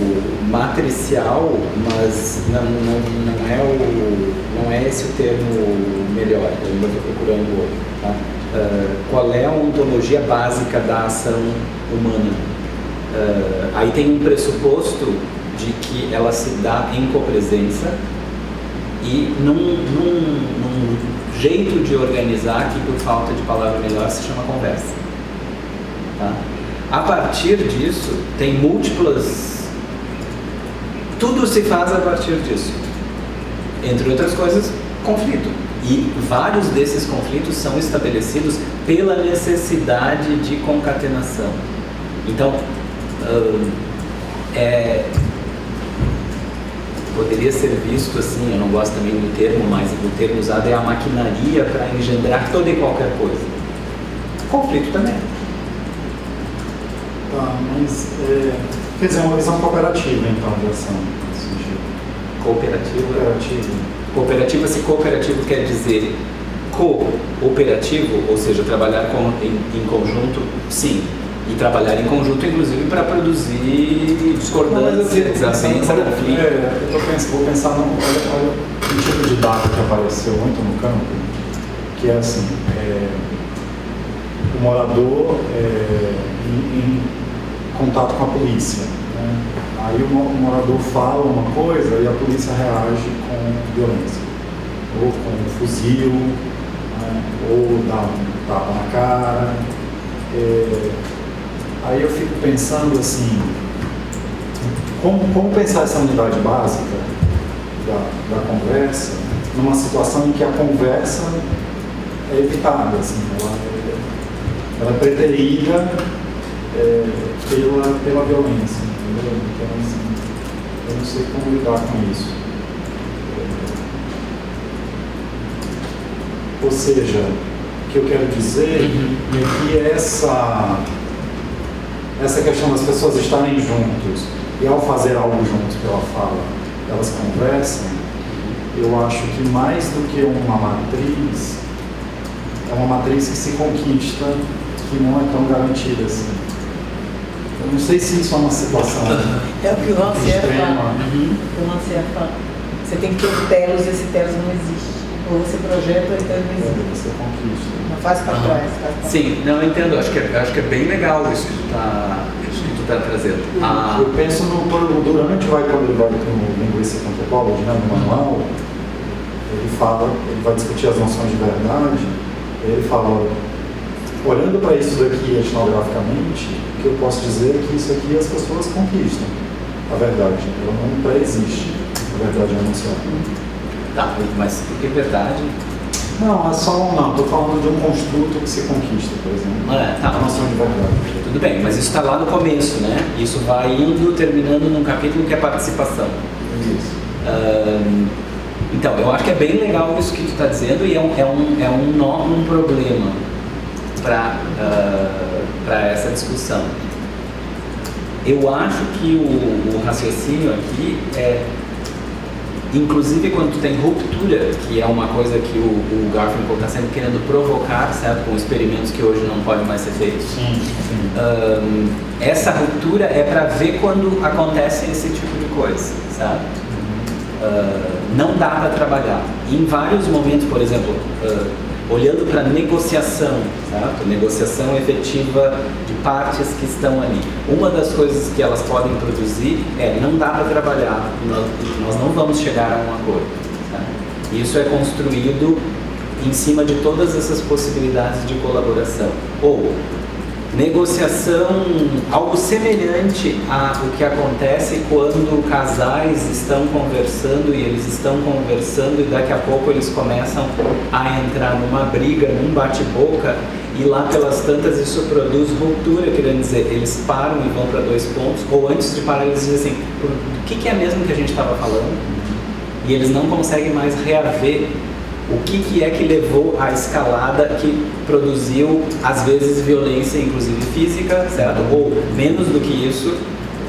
S5: matricial, mas não é esse o termo melhor, eu ainda estou procurando outro. Tá? Qual é a ontologia básica da ação humana? Aí tem um pressuposto de que ela se dá em copresença e num jeito de organizar que, por falta de palavra melhor, se chama conversa. Tá? A partir disso, tem múltiplas... Tudo se faz a partir disso. Entre outras coisas, conflito. E vários desses conflitos são estabelecidos pela necessidade de concatenação. Então, poderia ser visto assim, eu não gosto também do termo, mas o termo usado é a maquinaria para engendrar toda e qualquer coisa. Conflito também.
S4: Tá, mas quer dizer, uma visão cooperativa, então, de ação, nesse sentido.
S5: Cooperativa. Cooperativa, se cooperativo quer dizer cooperativo, ou seja, trabalhar em conjunto, sim. E trabalhar em conjunto, inclusive, para produzir discordância, desavença, conflito.
S4: Vou pensar olha um tipo de dado que apareceu muito no campo, que é assim, o morador em contato com a polícia. Né? Aí o morador fala uma coisa e a polícia reage com violência. ou com um fuzil, né? Ou dar um tapa na cara. Aí eu fico pensando assim, como pensar essa unidade básica da conversa numa situação em que a conversa é evitada, assim, ela é preterida pela violência, entendeu? Então, assim, eu não sei como lidar com isso. Ou seja, o que eu quero dizer é que essa questão das pessoas estarem juntos e ao fazer algo juntos pela fala, elas conversam, eu acho que mais do que uma matriz, é uma matriz que se conquista, que não é tão garantida assim. Eu não sei se isso é uma situação
S3: É o que o Rancière
S4: extrema.
S3: fala. O Rancière fala. Você tem que ter um telos, esse telos não existe. Ou você projeta ou então não existe.
S4: Você conquista.
S3: Não faz para trás.
S5: Sim, não, eu entendo. Acho que é bem legal isso que tu tá trazendo.
S4: Eu penso durante, quando ele vai no Linguistic Anthropology, né, no manual, ele vai discutir as noções de verdade, ele fala, olhando para isso daqui etnograficamente, o que eu posso dizer é que isso aqui as pessoas conquistam, a verdade, ela não pré-existe, a verdade emocional.
S5: Tá, mas por que verdade?
S4: Não, estou falando de um construto que se conquista, por exemplo,
S5: Tá.
S4: a noção de verdade.
S5: Tudo bem, mas isso está lá no começo, né? Isso vai indo, terminando num capítulo que é participação.
S4: Isso.
S5: Então, eu acho que é bem legal isso que tu está dizendo e é um problema para essa discussão. Eu acho que o raciocínio aqui é, inclusive quando tu tem ruptura, que é uma coisa que o Garfinkel está sempre querendo provocar, certo? Com experimentos que hoje não podem mais ser feitos.
S4: Sim.
S5: Essa ruptura é para ver quando acontece esse tipo de coisa, sabe? Não dá para trabalhar. Em vários momentos, por exemplo, olhando para negociação, certo? Negociação efetiva de partes que estão ali. Uma das coisas que elas podem produzir é não dá para trabalhar, nós não vamos chegar a um acordo. Certo? Isso é construído em cima de todas essas possibilidades de colaboração. Ou negociação, algo semelhante ao que acontece quando casais estão conversando e eles estão conversando e daqui a pouco eles começam a entrar numa briga, num bate-boca e lá pelas tantas isso produz ruptura, querendo dizer, eles param e vão para dois pontos, ou antes de parar eles dizem assim, o que é mesmo que a gente estava falando? E eles não conseguem mais reaver o que é que levou à escalada que produziu, às vezes, violência, inclusive física, certo? Ou, menos do que isso,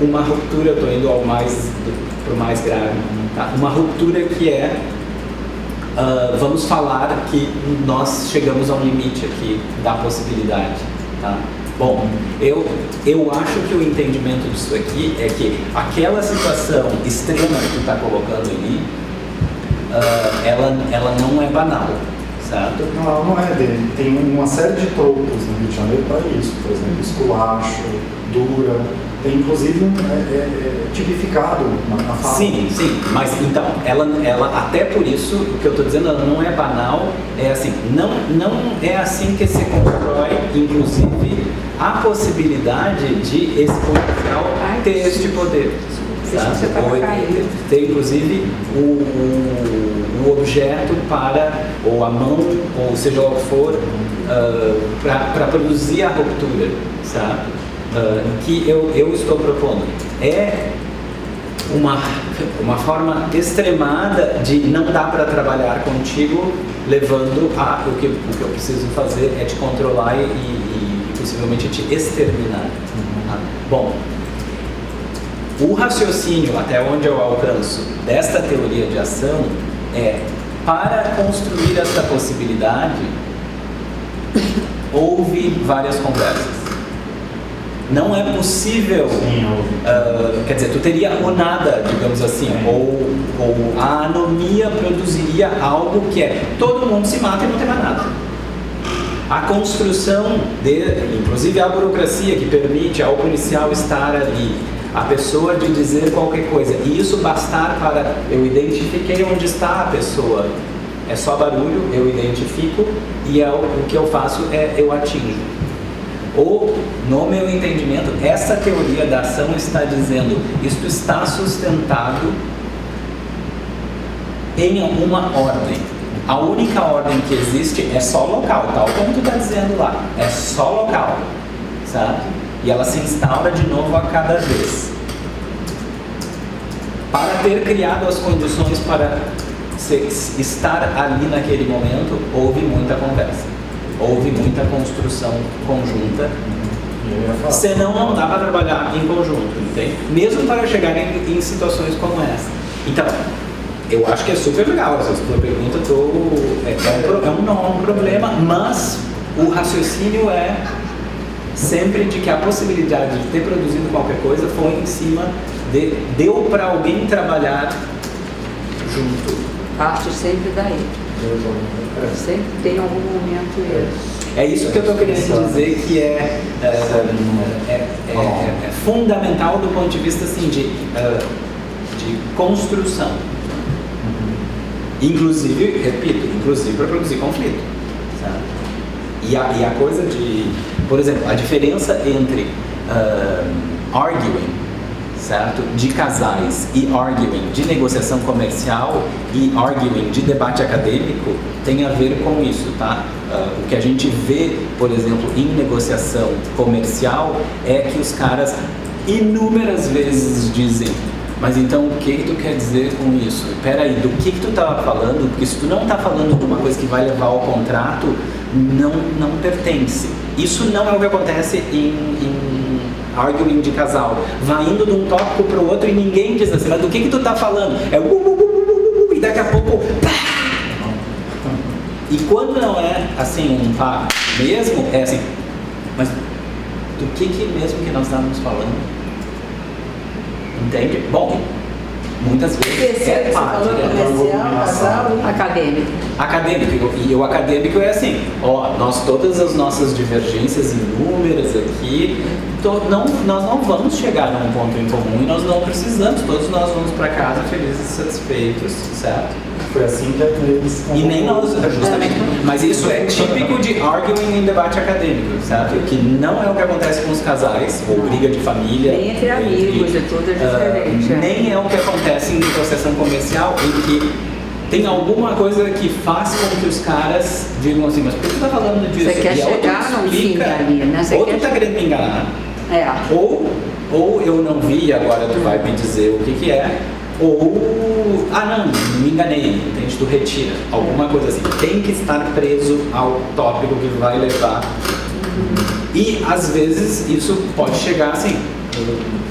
S5: uma ruptura, estou indo para o mais grave, tá? Uma ruptura que é, vamos falar que nós chegamos a um limite aqui da possibilidade, tá? Bom, eu acho que o entendimento disso aqui é que aquela situação extrema que tu está colocando ali, ela não é banal, certo?
S4: Não, não é dele. Tem uma série de tropos no Rio de Janeiro para isso. Por exemplo, esculacho, dura. Tem inclusive tipificado na fala.
S5: Sim, mas então, ela até por isso, o que eu estou dizendo, ela não é banal, é assim, não é assim que se constrói, inclusive, a possibilidade de esse policial ter este poder.
S1: Você estava caindo.
S5: Ter inclusive o objeto para, ou a mão, ou seja o que for, para produzir a ruptura, sabe? Que eu estou propondo. É uma forma extremada de não dá para trabalhar contigo, levando a o que eu preciso fazer é te controlar e possivelmente te exterminar. Bom, o raciocínio, até onde eu alcanço, desta teoria de ação é, para construir essa possibilidade, houve várias conversas. Não é possível, quer dizer, tu teria o nada, digamos assim, ou a anomia produziria algo que é, todo mundo se mata e não tem mais nada. A construção, inclusive a burocracia que permite ao policial estar ali, a pessoa de dizer qualquer coisa, e isso bastar para eu identifiquei onde está a pessoa é só barulho, eu identifico e o que eu faço é eu atinjo. Ou, no meu entendimento, essa teoria da ação está dizendo isto está sustentado em uma ordem. A única ordem que existe é só local, tal como tu está dizendo lá, é só local, sabe? E ela se instaura de novo a cada vez. Para ter criado as condições para estar ali naquele momento, houve muita conversa, houve muita construção conjunta, senão não dá para trabalhar em conjunto, entende? Mesmo para chegar em situações como essa. Então, eu acho que é super legal essa sua pergunta, é um problema, mas o raciocínio é sempre de que a possibilidade de ter produzido qualquer coisa foi em cima deu para alguém trabalhar junto.
S1: Parte sempre daí. Sempre tem algum momento isso.
S5: É isso que eu estou querendo dizer que é fundamental do ponto de vista assim, de construção. Inclusive, repito, inclusive para produzir conflito. Sabe? E a coisa de, por exemplo, a diferença entre arguing, certo? De casais e arguing de negociação comercial e arguing de debate acadêmico tem a ver com isso, tá? O que a gente vê, por exemplo, em negociação comercial é que os caras inúmeras vezes dizem: mas então o que tu quer dizer com isso? Peraí, do que tu estava falando? Porque se tu não está falando de uma coisa que vai levar ao contrato, não pertence. Isso não é o que acontece em arguing de casal. Vai indo de um tópico para o outro e ninguém diz assim, mas do que tu está falando? É e daqui a pouco pá! E quando não é assim um pá mesmo, é assim, mas do que mesmo que nós estávamos falando? Entende? Bom, muitas vezes é parte
S3: comercial, casal,
S5: acadêmico. E o acadêmico é assim, todas as nossas divergências inúmeras aqui, nós não vamos chegar a um ponto em comum e nós não precisamos, todos nós vamos para casa felizes e satisfeitos, certo?
S4: Foi assim que eles...
S5: E nem nós, justamente. Mas isso é típico de arguing em debate acadêmico, certo? Que não é o que acontece com os casais, ou briga de família.
S1: Nem entre amigos, é tudo diferente.
S5: Nem é o que acontece em negociação comercial, em que tem alguma coisa que faz com que os caras digam assim, mas por que tu tá falando disso?
S1: Você quer chegar num fim ali, né?
S5: Ou tu tá querendo me enganar, ou eu não vi, agora tu vai me dizer o que é, ou, não, me enganei, entende? Tu retira, alguma coisa assim. Tem que estar preso ao tópico que vai levar. E, às vezes, isso pode chegar assim,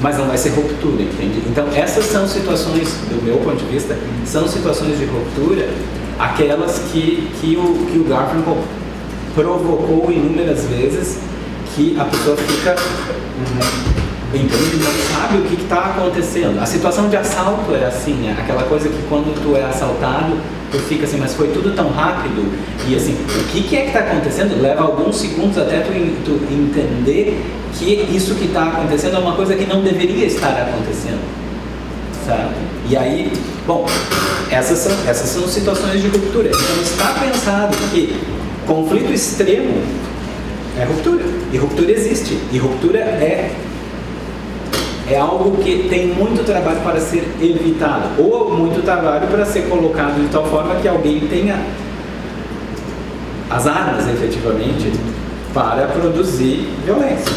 S5: mas não vai ser ruptura, entende? Então, essas são situações, do meu ponto de vista, são situações de ruptura, aquelas que o Garfinkel provocou inúmeras vezes, que a pessoa fica... Então ele não sabe o que está acontecendo. A situação de assalto era assim, né? Aquela coisa que quando tu é assaltado, tu fica assim, mas foi tudo tão rápido. E assim, o que é que está acontecendo? Leva alguns segundos até tu entender que isso que está acontecendo é uma coisa que não deveria estar acontecendo. Sabe? E aí, bom, essas são situações de ruptura. Então está pensado que conflito extremo é ruptura. E ruptura existe. E ruptura é algo que tem muito trabalho para ser evitado, ou muito trabalho para ser colocado de tal forma que alguém tenha as armas, efetivamente, para produzir violência.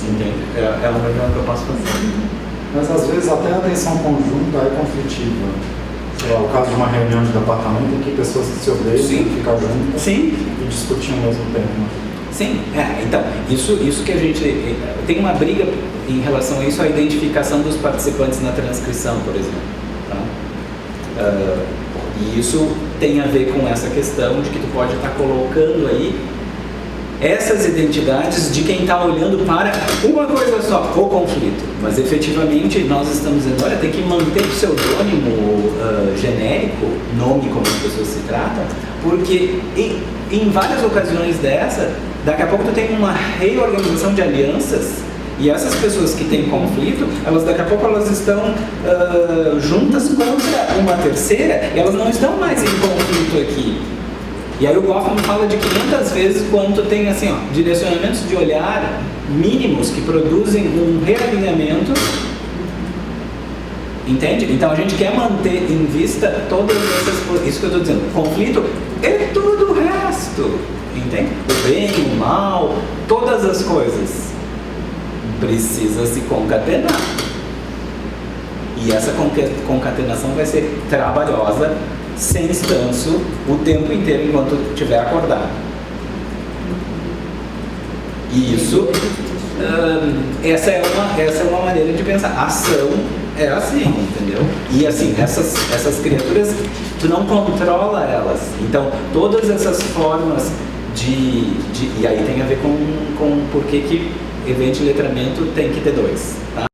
S5: Entende? É uma reunião que eu posso fazer.
S4: Mas às vezes até a atenção conjunta é conflitiva. Sei lá, o caso de uma reunião de departamento em que pessoas que se odeiam ficam juntas e discutir ao mesmo tempo.
S5: Sim, então, isso que a gente... Tem uma briga em relação a isso, a identificação dos participantes na transcrição, por exemplo. Tá? E isso tem a ver com essa questão de que tu pode estar colocando aí essas identidades de quem está olhando para uma coisa só, o conflito. Mas efetivamente nós estamos dizendo, olha, tem que manter o pseudônimo genérico, nome como as pessoas se tratam, porque em várias ocasiões dessa, daqui a pouco tu tem uma reorganização de alianças E essas pessoas que têm conflito, elas daqui a pouco elas estão juntas contra uma terceira e elas não estão mais em conflito aqui. E aí o Goffman fala de 500 vezes quanto tem assim, ó, direcionamentos de olhar mínimos que produzem um realinhamento. Entende? Então a gente quer manter em vista todas essas coisas. Isso que eu estou dizendo. Conflito é tudo o resto. Entende? O bem, o mal, todas as coisas. Precisa se concatenar. E essa concatenação vai ser trabalhosa, sem descanso, o tempo inteiro enquanto estiver acordado. E isso, essa é uma maneira de pensar. A ação é assim, entendeu? E assim, essas criaturas, tu não controla elas. Então, todas essas formas e aí tem a ver com por que evento de letramento tem que ter dois, tá?